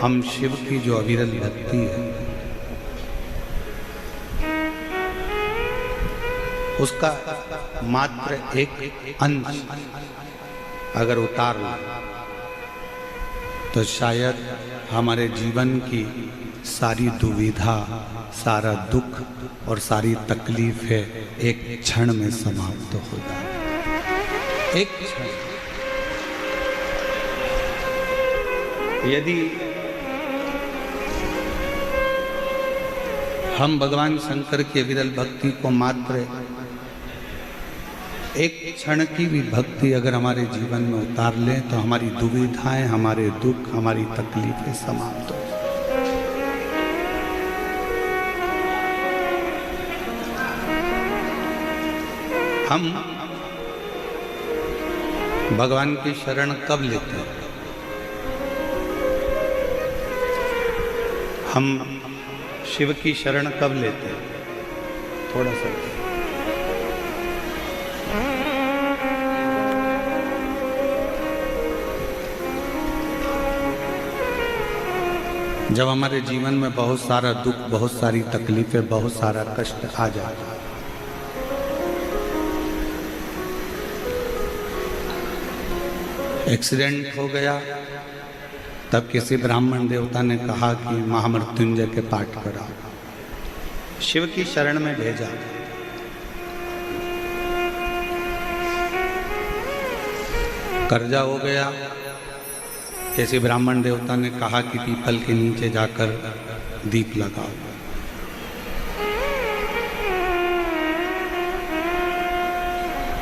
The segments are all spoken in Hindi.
हम शिव की जो अविरल भक्ति है उसका मात्र एक अंश अगर उतार लो तो शायद हमारे जीवन की सारी दुविधा, सारा दुख और सारी तकलीफें एक क्षण में समाप्त हो जाए। एक क्षण। यदि हम भगवान शंकर की विरल भक्ति को मात्र एक क्षण की भी भक्ति अगर हमारे जीवन में उतार लें तो हमारी दुविधाएं, हमारे दुख, हमारी तकलीफें समाप्त हो। हम भगवान की शरण कब लेते हैं? हम शिव की शरण कब लेते हैं? थोड़ा सा जब हमारे जीवन में बहुत सारा दुख, बहुत सारी तकलीफें, बहुत सारा कष्ट आ जाता है। एक्सीडेंट हो गया, तब किसी ब्राह्मण देवता ने कहा कि महामृत्युंजय के पाठ कराओ। शिव की शरण में भेजा। कर्जा हो गया, किसी ब्राह्मण देवता ने कहा कि पीपल के नीचे जाकर दीप लगाओ।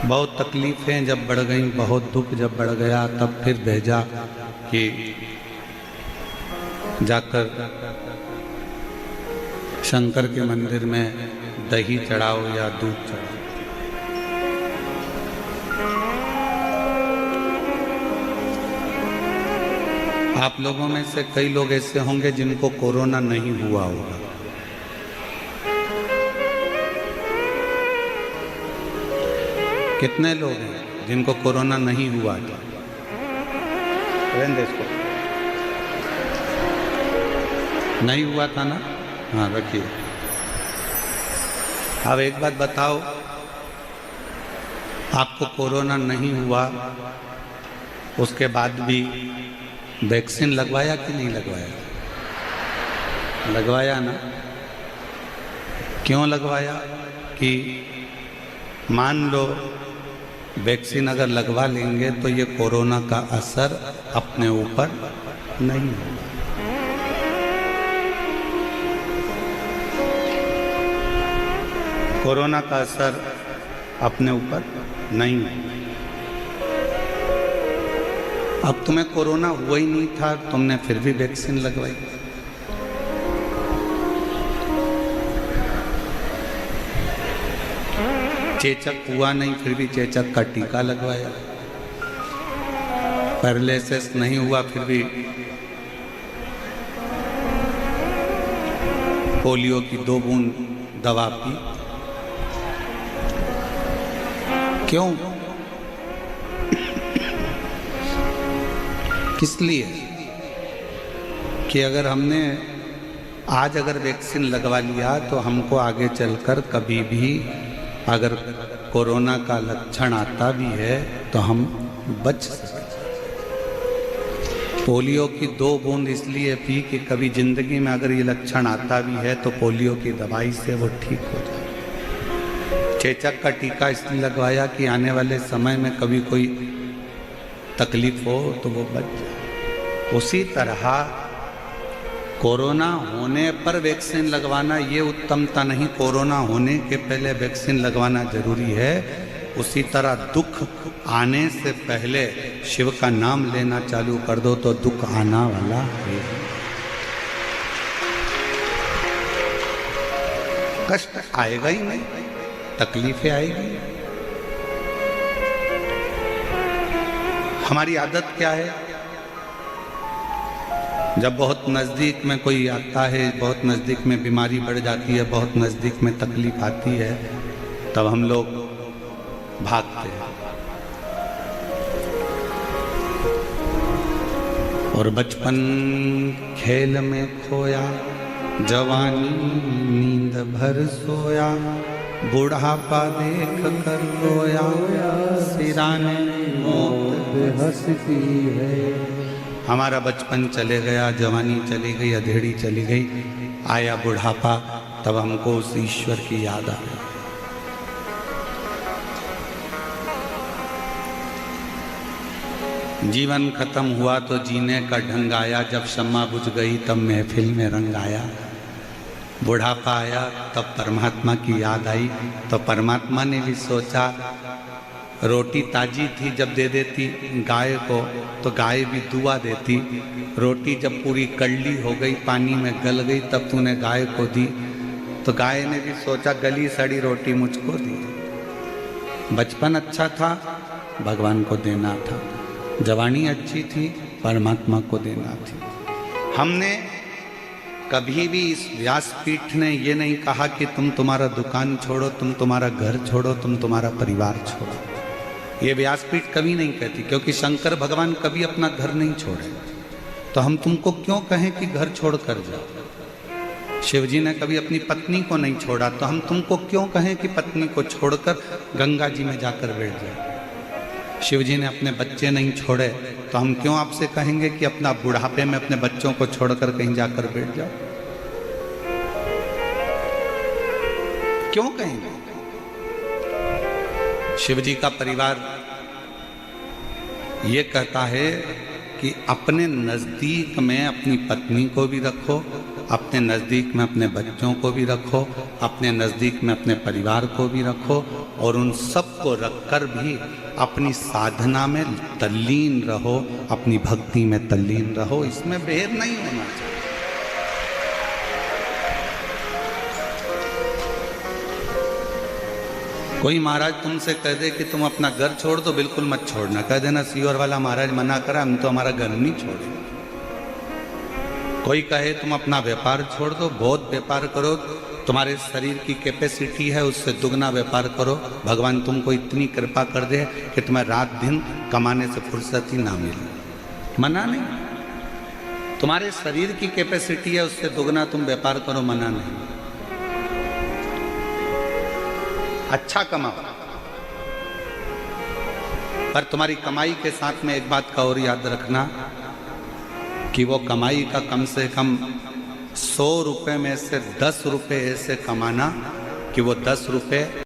बहुत तकलीफें जब बढ़ गईं, बहुत दुख जब बढ़ गया, तब फिर भेजा कि जाकर शंकर के मंदिर में दही चढ़ाओ या दूध चढ़ाओ। आप लोगों में से कई लोग ऐसे होंगे जिनको कोरोना नहीं हुआ होगा। कितने लोग हैं जिनको कोरोना नहीं हुआ था? इसको नहीं हुआ था ना? हाँ, रखिए। अब एक बात बताओ, आपको कोरोना नहीं हुआ, उसके बाद भी वैक्सीन लगवाया कि नहीं लगवाया? लगवाया ना? क्यों लगवाया? कि मान लो वैक्सीन अगर लगवा लेंगे तो ये कोरोना का असर अपने ऊपर नहीं होगा। कोरोना का असर अपने ऊपर नहीं होगा। अब तुम्हें कोरोना हुआ ही नहीं था, तुमने फिर भी वैक्सीन लगवाई। चेचक हुआ नहीं, फिर भी चेचक का टीका लगवाया। पैरालिसिस नहीं हुआ, फिर भी पोलियो की 2 बूंद दवा पी। क्यों? किस लिए? कि अगर हमने आज अगर वैक्सीन लगवा लिया तो हमको आगे चलकर कभी भी अगर कोरोना का लक्षण आता भी है तो हम बच सकते। पोलियो की 2 बूंद इसलिए पी कि कभी जिंदगी में अगर ये लक्षण आता भी है तो पोलियो की दवाई से वो ठीक हो जाए। चेचक का टीका इसलिए लगवाया कि आने वाले समय में कभी कोई तकलीफ हो तो वो बच जाए। उसी तरह कोरोना होने पर वैक्सीन लगवाना ये उत्तमता नहीं, कोरोना होने के पहले वैक्सीन लगवाना जरूरी है। उसी तरह दुख आने से पहले शिव का नाम लेना चालू कर दो तो दुख आना वाला है। कष्ट आएगा ही नहीं, तकलीफें आएगी। हमारी आदत क्या है? जब बहुत नज़दीक में कोई आता है, बहुत नज़दीक में बीमारी बढ़ जाती है, बहुत नज़दीक में तकलीफ आती है, तब हम लोग भागते हैं। और बचपन खेल में खोया, जवानी नींद भर सोया, बुढ़ापा देख कर रोया, सिराने मौत हंसती है। हमारा बचपन चले गया, जवानी चली गई, अधेड़ी चली गई, आया बुढ़ापा, तब हमको उस ईश्वर की याद आ गई। जीवन खत्म हुआ तो जीने का ढंग आया, जब शम्मा बुझ गई तब महफिल में रंग आया। बुढ़ापा आया तब परमात्मा की याद आई, तो परमात्मा ने भी सोचा, रोटी ताजी थी जब दे देती गाय को तो गाय भी दुआ देती, रोटी जब पूरी कड़ली हो गई, पानी में गल गई, तब तूने गाय को दी, तो गाय ने भी सोचा गली सड़ी रोटी मुझको दी। बचपन अच्छा था, भगवान को देना था, जवानी अच्छी थी, परमात्मा को देना थी। हमने कभी भी इस व्यासपीठ ने ये नहीं कहा कि तुम तुम्हारा दुकान छोड़ो, तुम तुम्हारा घर छोड़ो, तुम तुम्हारा परिवार छोड़ो। ये व्यासपीठ कभी नहीं कहती, क्योंकि शंकर भगवान कभी अपना घर नहीं छोड़े, तो हम तुमको क्यों कहें कि घर छोड़ कर जाओ। शिवजी ने कभी अपनी पत्नी को नहीं छोड़ा, तो हम तुमको क्यों कहें कि पत्नी को छोड़कर गंगा जी में जाकर बैठ जाओ। शिवजी ने अपने बच्चे नहीं छोड़े, तो हम क्यों आपसे कहेंगे कि अपना बुढ़ापे में अपने बच्चों को छोड़कर कहीं जाकर बैठ जाओ। क्यों कहेंगे। शिवजी का परिवार ये कहता है कि अपने नजदीक में अपनी पत्नी को भी रखो, अपने नज़दीक में अपने बच्चों को भी रखो, अपने नज़दीक में अपने परिवार को भी रखो, और उन सब को रखकर भी अपनी साधना में तल्लीन रहो, अपनी भक्ति में तल्लीन रहो। इसमें भेद नहीं होना चाहिए। कोई महाराज तुमसे कह दे कि तुम अपना घर छोड़ दो, बिल्कुल मत छोड़ना। कह देना सीहोर वाला महाराज मना करा, हम तो हमारा घर नहीं छोड़े। कोई कहे तुम अपना व्यापार छोड़ दो, बहुत व्यापार करो, तुम्हारे शरीर की कैपेसिटी है उससे दुगना व्यापार करो, भगवान तुमको इतनी कृपा कर दे कि तुम्हें रात दिन कमाने से फुर्सत ही ना मिले। मना नहीं। तुम्हारे शरीर की कैपेसिटी है उससे दुगना तुम व्यापार करो, मना नहीं। अच्छा कमाओ, पर तुम्हारी कमाई के साथ में एक बात का और याद रखना कि वो कमाई का कम से कम 100 रुपए में से 10 रुपए ऐसे कमाना कि वो 10 रुपए